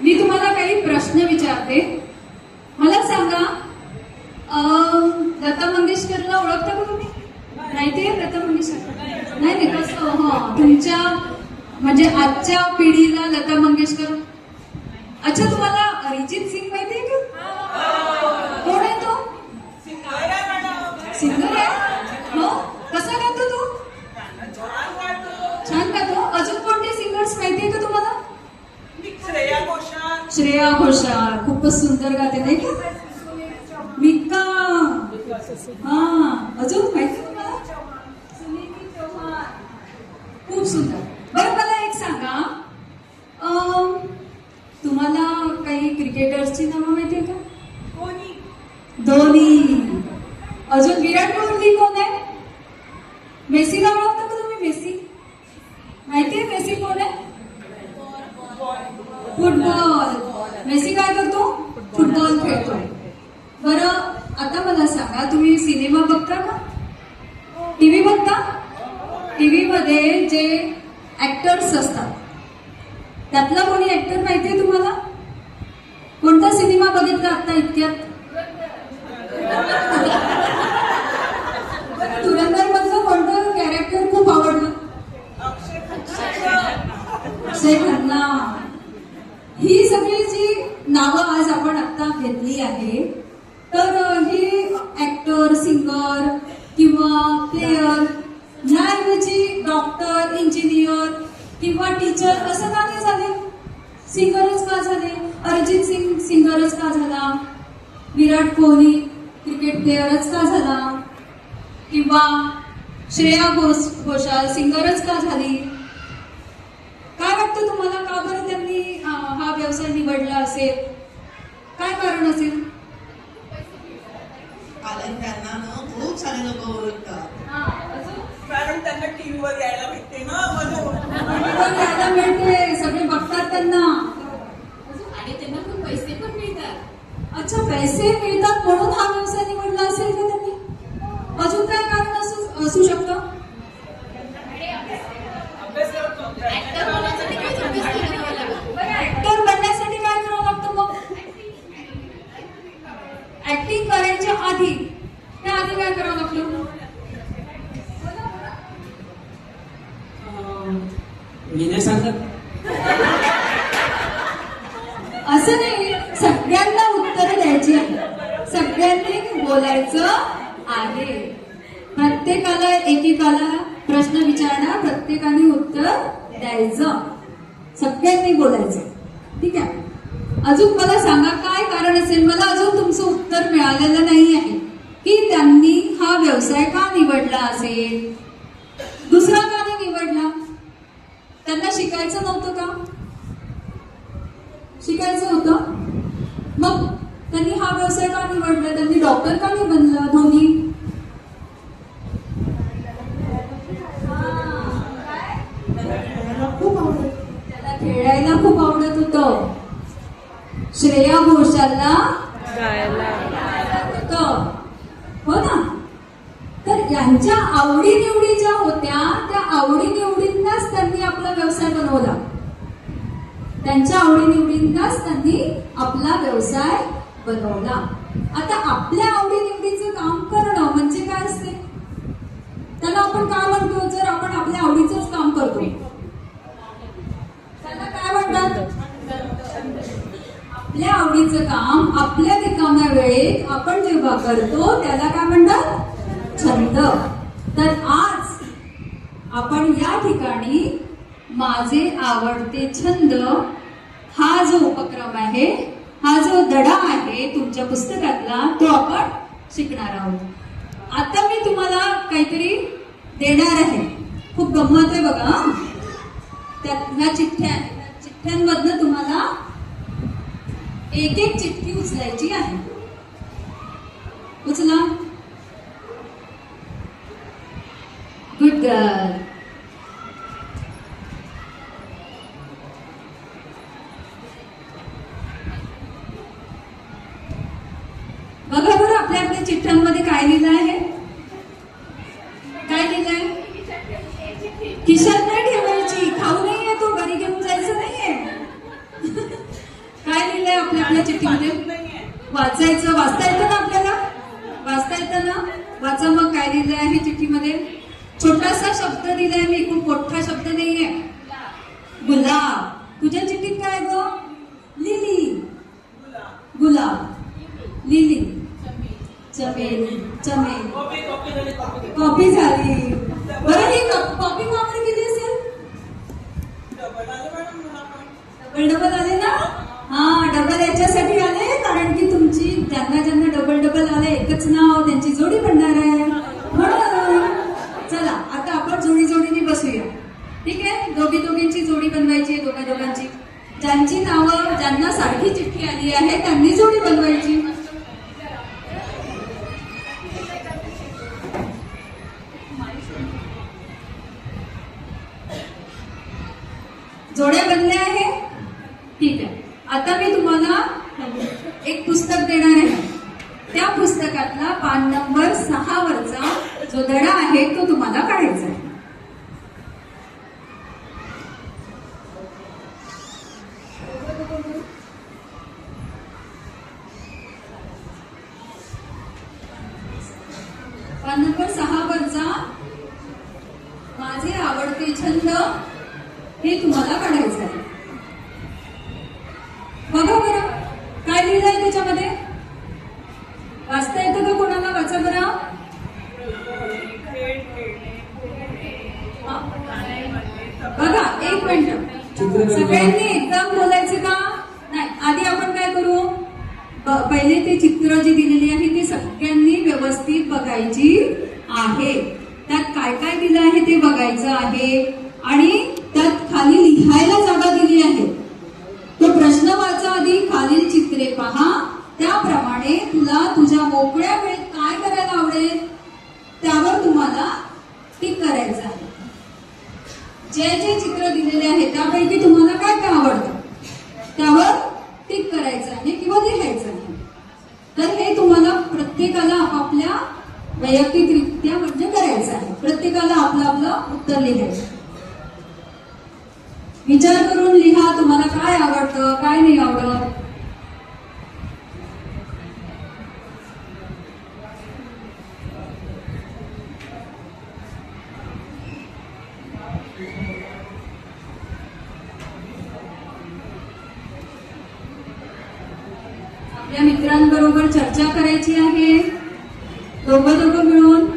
मी तुम्हाला काही प्रश्न विचारते. मला सांगा, लता मंगेशकरला ओळखता का तुम्ही? माहितीये लता मंगेशकर? नाही कसं, तुमच्या म्हणजे आजच्या पिढीला लता मंगेशकर. अच्छा, तुम्हाला अरिजित सिंग माहितीये का? कोण आहे तो? सिंगर आहे? हो. कसा गातो तो? छान गातो. अजून कोणते सिंगर्स माहितीये का तुम्हाला? श्रेया घोषाल खूपच सुंदर गाते नाही का? मिका. अजून माहिती तुम्हाला? सुनीती चौहान. खूप सुंदर. बरं, मला एक सांगा, तुम्हाला काही क्रिकेटर्सची नावं माहितीये का? धोनी. अजून विराट कोहली कोण आहे? मेसीला ओळखता का तुम्ही? मेसी माहितीये? मेसी कोण आहे? फुटबॉल. मेसी काय करतो? फुटबॉल खेळतो. बरं, आता मला सांगा, तुम्ही सिनेमा बघता का? टीव्ही बघता? टीव्ही मध्ये जे ऍक्टर्स असतात त्यातला कोणी ऍक्टर माहितीये तुम्हाला? कोणता सिनेमा बघितला आता इतक्यात? धुरंधर मधलं कोणतं कॅरेक्टर खूप आवडलं? अक्षय खन्ना. ही सगळी जी नावं आज आपण आता घेतली आहे, तर हे ऍक्टर, सिंगर किंवा प्लेयर ह्याऐवजी डॉक्टर, इंजिनियर किंवा टीचर असं का नाही झाले? सिंगरच का झाले? अरिजित सिंग सिंगरच का झाला? विराट कोहली क्रिकेट प्लेयरच का झाला? किंवा श्रेया घोषाल सिंगरच का झाली? काय वाटतं तुम्हाला, का बरं त्यांनी हा व्यवसाय निवडला असेल? काय कारण असेल? कारण त्यांना ना खूप सारे लोक ओळखतात. कारण त्यांना टीव्हीवर यायला भेटते ना. टीव्हीवर यायला मिळते, सगळे बघतात त्यांना, आणि त्यांना खूप पैसे पण मिळतात. अच्छा, पैसे मिळतात म्हणून हा व्यवसाय निवडला असेल का त्यांनी? अजून काय कारण असू शकतं? ऍक्टर होण्यासाठी काहीच अभ्यास नाही करावा लागत. ऍक्टर बनण्यासाठी काय करावं लागतं मग? ऍक्टिंग करायच्या आधी, त्या आधी काय करावं लागतं? मी नाही सांगत. असं नाही, सगळ्यांना उत्तर द्यायची आहे, सगळ्यांनी बोलायचं आहे. प्रत्येकाला एकेकाला प्रश्न विचारणार, प्रत्येकाने उत्तर द्यायचं, सगळ्यांनी बोलायचं. ठीक आहे. अजून मला सांगा, काय कारण असेल? मला अजून तुमचं उत्तर मिळालेलं नाही आहे की त्यांनी हा व्यवसाय का निवडला असेल, दुसरा का नाही निवडला? त्यांना शिकायचं नव्हतं का? शिकायचं होतं. मग त्यांनी हा व्यवसाय का निवडला? त्यांनी डॉक्टर का नाही बनला? धोनी त्याला खेळायला खूप आवडत होतं. श्रेया घोषालला गायला होतं, हो ना? तर यांच्या आवडीनिवडी ज्या होत्या, त्या आवडीनिवडींनाच त्यांनी आपला व्यवसाय बनवला. त्यांच्या आवडीनिवडींनाच त्यांनी आपला व्यवसाय बनवला. आता आपल्या आवडीनिवडीचं काम करणं म्हणजे काय असते? त्याला आपण काय म्हणतो? जर आपण आपल्या आवडीचंच काम करतो, त्याला काय म्हणतात? आपल्या आवडीचं काम आपल्या रिकाम्या वेळेत आपण जेव्हा करतो त्याला काय म्हणतात? छंद. तर आज आपण या ठिकाणी माझे आवडते छंद हा जो उपक्रम आहे, हा जो धडा आहे तुमच्या पुस्तकातला, तो आपण शिकणार आहोत. आता मी तुम्हाला काहीतरी देणार आहे. खूप गंमत आहे बघा. ह्या चिठ्ठ्यांमधनं तुम्हाला एक एक चिठ्ठी उचलायची आहे. उचला. Good girl. बघा बरं आपल्या आपल्या चिठ्ठ्यांमध्ये काय लिहिलं आहे? काय लिहिलंय? खिशात नाही ठेवायची, खाऊ नाहीये तो, घरी घेऊन जायचं नाहीये. लिहिलंय आपल्या आपल्या चिठ्ठीमध्ये? नाहीये. वाचता येतं ना आपल्याला? वाचता येतं ना? वाचा मग काय लिहिलंय आहे चिठ्ठीमध्ये. छोटासा शब्द दिलाय मी, खूप मोठा शब्द नाहीये. गुलाब. तुझ्या चिठ्ठीत काय गो? लिली. गुलाब, लिली, चमेली, चमेली. कॉपी झाली. बरं ही कॉपी कोणाकडे केली असेल? डबल आलं मॅडम मला पण. डबल आले ना? हा, डबल याच्यासाठी आले कारण की तुमची ज्यांना डबल आले एकच नाव त्यांची जोडी बनणार आहे म्हणून. चला आता आपण जोडीने बसूया. ठीक आहे, दोघींची जोडी बनवायची आहे, दोघांची. ज्यांची नावं ज्यांना सारखी चिठ्ठी आली आहे त्यांनी जोडी बनवायची. जोड्या बनल्या आहे? ठीक आहे. आता मी तुम्हाला एक पुस्तक देणार आहे. त्या पुस्तकातला पान नंबर 6 वरचा जो धडा आहे तो तुम्हाला काढायचा आहे. पान नंबर 6 वरचा माझे आवडते छंद हे तुम्हाला काढायचं आहे. बघा बरं काय लिहिलंय त्याच्यामध्ये. वाचता येतं का कोणाला? वाचा बरं. बघा एक मिनिट, सगळ्यांनी एकदम बोलायचं का नाही? आधी आपण काय करू, पहिले ते चित्र जी दिलेली आहे ती सगळ्यांनी व्यवस्थित बघायची आहे. त्यात काय काय दिलं आहे ते बघायचं आहे आणि त्यात खाली लिहायला जागा दिली आहे. तो प्रश्न वाचा आधी, खालील चित्रे पहा, त्याप्रमाणे तुला तुझ्या मोकळ्या वेळेत काय करायला आवडेल त्यावर तुम्हाला टिक करायचं आहे. जे जे चित्र दिलेले आहे त्यापैकी तुम्हाला काय काय आवडतं त्यावर टिक करायचं आहे किंवा लिहायचं आहे. तर हे तुम्हाला प्रत्येकाला आपापल्या वैयक्तिकरित्या म्हणजे करायचं आहे. प्रत्येकाला आपलं उत्तर लिहायचं. विचार करून लिहा तुम्हाला काय आवडतं काय नाही आवडत. आपल्या मित्रांबरोबर चर्चा करायची आहे. दोघं मिळून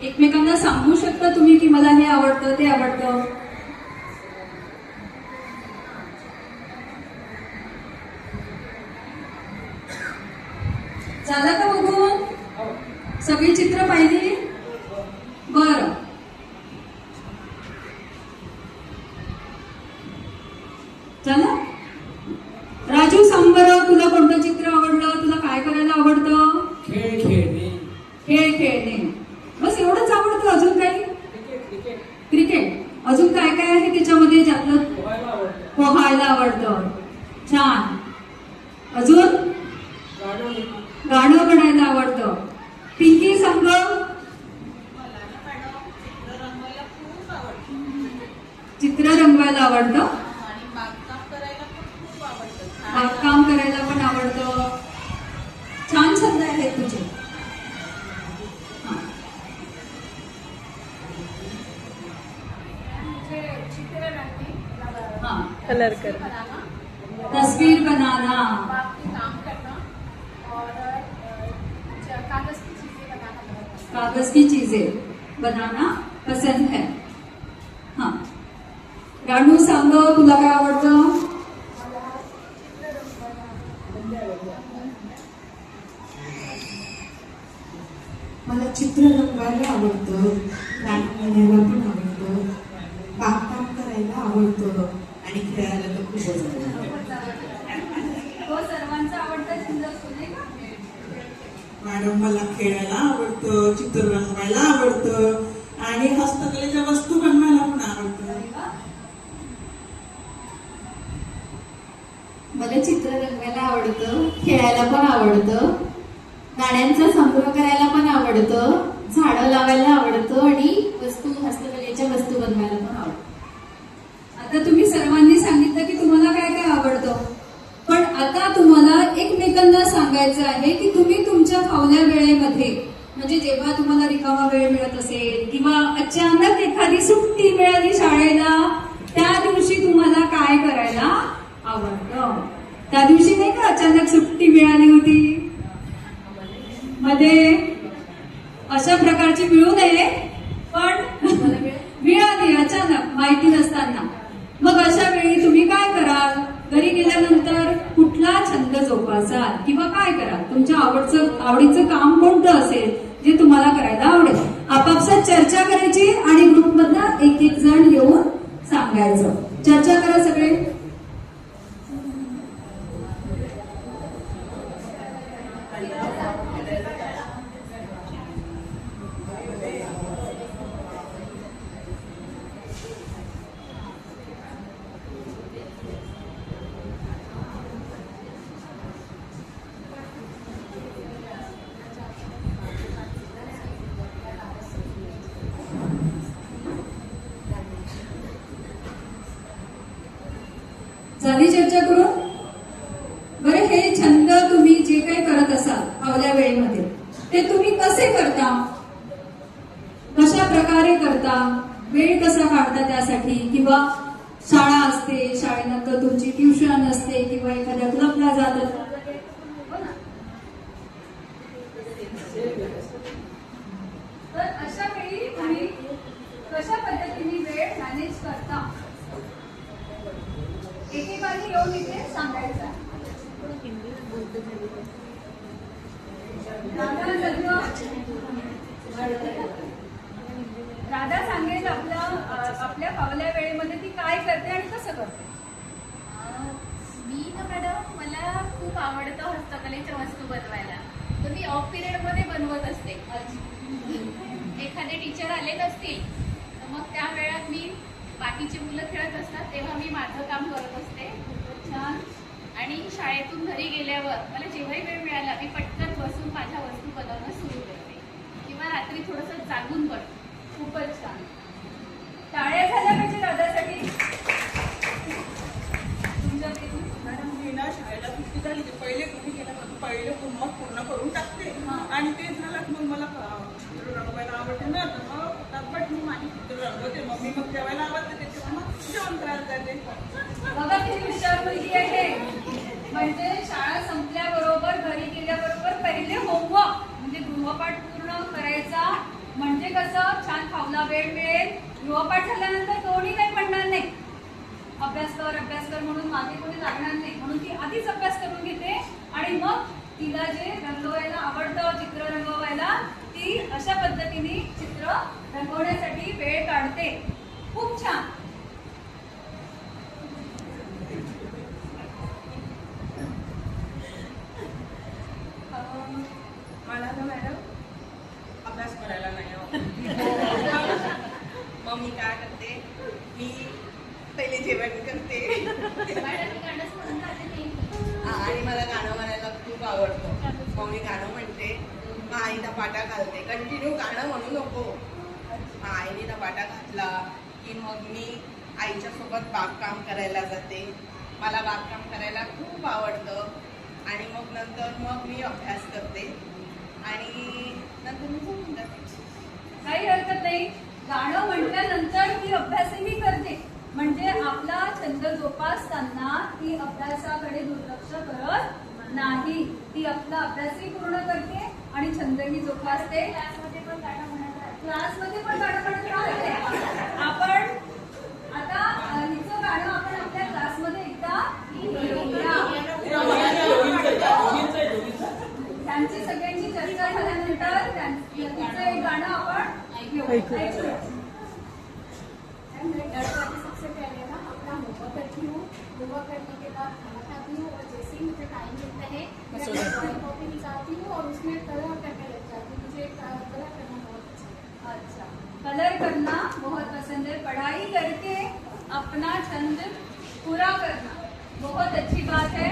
एकमेकांना सांगू शकता तुम्ही की मला हे आवडतं ते आवडतं. झालं का बघून? सगळी चित्र पाहिली? बरं, चला. राजू सांग बरं, तुला कोणतं चित्र आवडलं? तुला काय करायला आवडतं? खेळ खेळणे. खेळ खेळणे. बस एवढंच आवडतं? अजून काही? क्रिकेट. अजून काय काय आहे त्याच्यामध्ये ज्यातलं? पोहायला आवडतं. छान. अजून गाणं म्हणायला आवडतं. पिंकी सांग. मला ना मॅडम चित्र रंगवायला खूप आवडतं. चित्र रंगवायला आवडतं. आणि बागकाम करायला पण खूप आवडतं. बागकाम करायला पण आवडतं. छान छंद आहेत तुझे. कलर कर, तस्वीर बनाना, काम करना और कागज की चीजें बनाना बहुत पसंद है. कागज की चीजें बनाना पसंद है. हाँ, रानू सांग तुला काय आवडतं? मला चित्र रंगवायला आवडतं, गाणं म्हणायला पण आवडतं, बागकाम करायला आवडतं आणि खेळायला तर खूपच आवडतं. तो सर्वांचा आवडता छंद असतो नाही का? मॅडम मला खेळायला आवडतं, चित्र रंगवायला आवडतं आणि हस्तकलेच्या वस्तू बनवायला पण आवडतं. मला चित्र रंगवायला आवडतं, खेळायला पण आवडतं, गाड्यांचा संग्रह करायला पण आवडतं, झाडं लावायला आवडतं आणि हस्तकलेच्या वस्तू बनवायला पण आवडतं. आता तुम्ही सर्वांनी सांगितलं की तुम्हाला काय काय आवडतं. सांगायचं आहे की तुम्ही तुमच्या फावल्या वेळेमध्ये म्हणजे जेव्हा तुम्हाला रिकामा वेळ मिळत असेल किंवा अचानक एखादी सुट्टी मिळाली शाळेला, त्या दिवशी तुम्हाला काय करायला आवडतं? त्या दिवशी नाही का अचानक सुट्टी मिळाली होती मध्ये, अशा प्रकारची मिळू नये पण मिळाली अचानक माहिती नसताना, मग अशा वेळी तुम्ही काय कराल? घरी गेल्यानंतर कुठला छंद जोपासाल किंवा काय कराल? तुमच्या आवडीचं काम कोणतं असेल जे तुम्हाला करायला आवडेल? आपापसात चर्चा करायची आणि ग्रुपमधनं एक एक जण येऊन सांगायचं. चर्चा करा सगळे. झाली चर्चा करून? बरं, हे छंद तुम्ही जे काही करत असाल फावल्या वेळेमध्ये ते तुम्ही कसे करता? कशा प्रकारे करता? वेळ कसा काढता त्यासाठी? किंवा शाळा असते, शाळेनंतर तुमची ट्युशन असते किंवा एखाद्या क्लबला जात असता, तर अशा वेळी तुम्ही कशा पद्धतीने वेळ मॅनेज करता? एकेकाने येऊन इथे सांगायचं. राधा सांगेल आपल्या फावल्या वेळेमध्ये ती काय करते आणि कसं करते. मी ना मॅडम, मला खूप आवडतं हस्तकलेच्या वस्तू बनवायला, तर मी ऑफ पिरियड मध्ये बनवत असते. एखादे टीचर आले नसतील तर मग त्या वेळात मी बाकीची मुलं खेळत असतात तेव्हा मी माझं काम करत असते. छान. आणि शाळेतून घरी गेल्यावर मला जेव्हाही वेळ मिळाला मी पटकन बसून माझ्या वस्तू बनवणं सुरू करते किंवा रात्री थोडंसं जागून पण. खूपच छान. टाळ्या झाल्या पाहिजे दादासाठी. तुमच्या मॅडम, मी ना शाळेला सुट्टी झाली ते पहिले घरी गेल्यापासून पहिले होमवर्क पूर्ण करून टाकते आणि ते झालं की मग मला चित्र रंगवायला आवडते ना, तर मग फटाफट मी माझी चित्र रंगवते. मम्मी मग जेवायला आवडते त्याच्यावर मग जेवण करायला जाते. बघा किती हुशार मुलगी आहे. म्हणजे शाळा संपल्याबरोबर घरी गेल्याबरोबर पहिले होमवर्क म्हणजे गृहपाठ पूर्ण करायचा, म्हणजे कसं छान फावला वेळ मिळेल. गृहपाठ झाल्यानंतर कोणी काही म्हणणार नाही, अभ्यास कर म्हणून मागे कोणी लागणार नाही, म्हणून ती आधीच अभ्यास करून घेते आणि मग तिला जे रंगवायला आवडतं, चित्र रंगवायला, ती अशा पद्धतीने चित्र रंगवण्यासाठी वेळ काढते. खूप छान. मला ना मॅडम अभ्यास करायला नाही आवडत. मग मी काय करते, मी पहिले जेवण करते आणि मला गाणं म्हणायला खूप आवडतं. मग मी गाणं म्हणते, मग आईला पाटा घालते. कंटिन्यू गाणं म्हणू नको. आईने ना पाटा घातला की मग मी आईच्या सोबत बागकाम करायला जाते. मला बागकाम करायला खूप आवडतं आणि मग नंतर मग मी अभ्यास करते आणि नंतर मी झोपून जाते. काही हरकत नाही. गाणं म्हटल्यानंतर ती अभ्यासही करते, म्हणजे आपला छंद जोपासताना ती अभ्यासाकडे दुर्लक्ष करत नाही. ती आपला अभ्यासही पूर्ण करते आणि छंदही जोपासते. क्लासमध्ये पण गाणं म्हणत राहते. क्लासमध्ये पण गाणं म्हणत राहते. आपण आता हिचं गाणं आपण आपल्या क्लासमध्ये एकदा घेऊया. त्यांची सगळ्यांची चर्चा झाल्यानंतर तिचं एक गाणं आपण ऐकूया. सबसे पहले ना अपना होमवर्क करती हूँ. होमवर्क करने के बाद खाना खाती हूँ और जैसे ही मुझे टाइम मिलता है मैं कॉपी निकालती हूँ और उसमें कलर करने लग जाती हूँ. मुझे कलर करना बहुत अच्छा है. अच्छा, कलर करना बहुत पसंद है. पढ़ाई करके अपना छंद पूरा करना बहुत अच्छी बात है.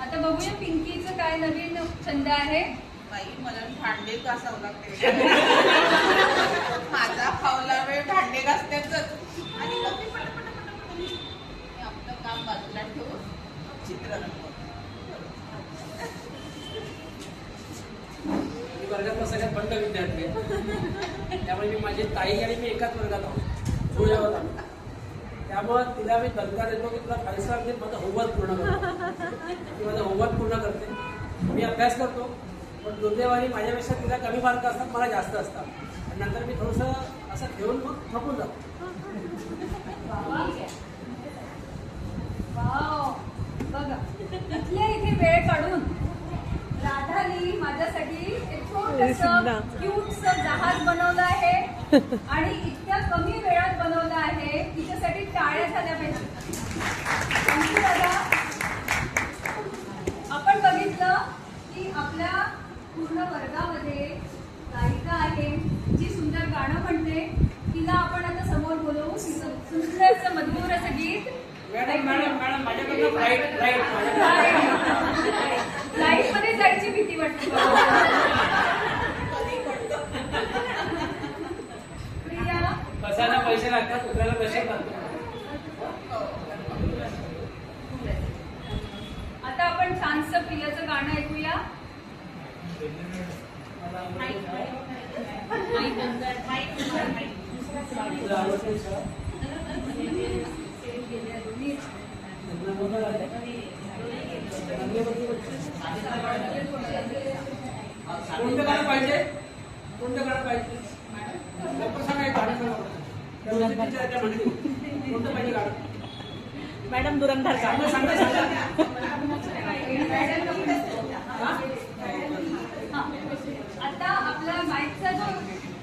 आता बघूया पिंकीचं काय नवीन छंद आहे. बाई, मला भांडे घासावं लागते. माझा फावला वेळ भांडे घासण्याच आणि मग मी पटापट आपलं काम बाजूला ठेवून चित्र रंगवते. वर्गातला सगळ्यात बंड विद्यार्थी आहे. त्यामुळे मी माझी ताई आणि मी एकाच वर्गात आहोत, जुळल्यावर आहोत. त्यामुळं तिला मी दरकार देतो की तुला 5 स्टार दे, माझं होमवर्क पूर्ण करतो. ती माझं होमवर्क पूर्ण करते, मी अभ्यास करतो. पण दुर्दैवाने माझ्यापेक्षा तिला कमी मार्क असतात, मला जास्त असतात. आणि नंतर मी थोडंसं असं ठेवून मग थकून जातो. वाव, बघा इथल्या इथे वेळ काढून राधानी माझ्यासाठी एक छोटंसं क्यूटसं जहाज बनवलं आहे आणि इतक्या कमी वेळात बनवलं आहे. तिच्यासाठी टाळ्या झाल्या पाहिजे. Thank you, दादा. आपण बघितलं की आपल्या पूर्ण वर्गामध्ये गायिका आहे जी सुंदर गाणं म्हणते. तिला आपण आता समोर बोलवू. तिचं सुंदरचं मधुर असं गीत. मॅडम मॅडम मॅडम माझ्याकडनं फ्लाईट लाईफ मध्ये जायची भीती वाटते. प्रिया, बसायला पैसे लागतात, उतरायला पैसे लागतात. आता आपण छानसं प्रियाचं गाणं ऐकूया. तुला आवडते सर? कोणतं गाणं पाहिजे? कोणतं गाणं पाहिजे? लवकर सांगा, एक गाणं सांगा. त्या म्हणतील. कोणतं पाहिजे गाणं? मॅडम दुरंदार सांगा सांगा सांगा. आता आपला माईकचा जो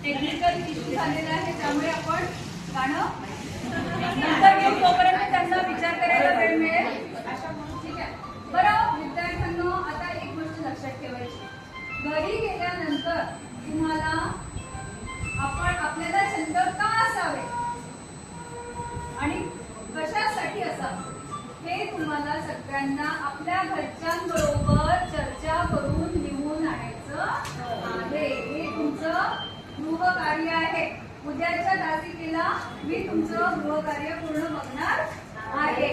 टेक्निकल इश्यू झालेला आहे त्यामुळे आपण गाणं नंतर घेऊ. तोपर्यंत त्यांना विचार करायला वेळ मिळेल. ठीक आहे. बरं विद्यार्थ्यांनो, आता एक गोष्ट लक्षात ठेवायची. घरी गेल्यानंतर तुम्हाला आपल्याला छंद का असावे आणि कशासाठी असावे हे तुम्हाला सगळ्यांना आपल्या घरच्यांबरोबर चर्चा करून लिहून आणायचं आहे. हे तुमचं गृहकार्य आहे. उद्याच्या तासिकेला मी तुमचं गृहकार्य पूर्ण बघणार आहे.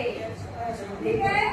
ठीक आहे.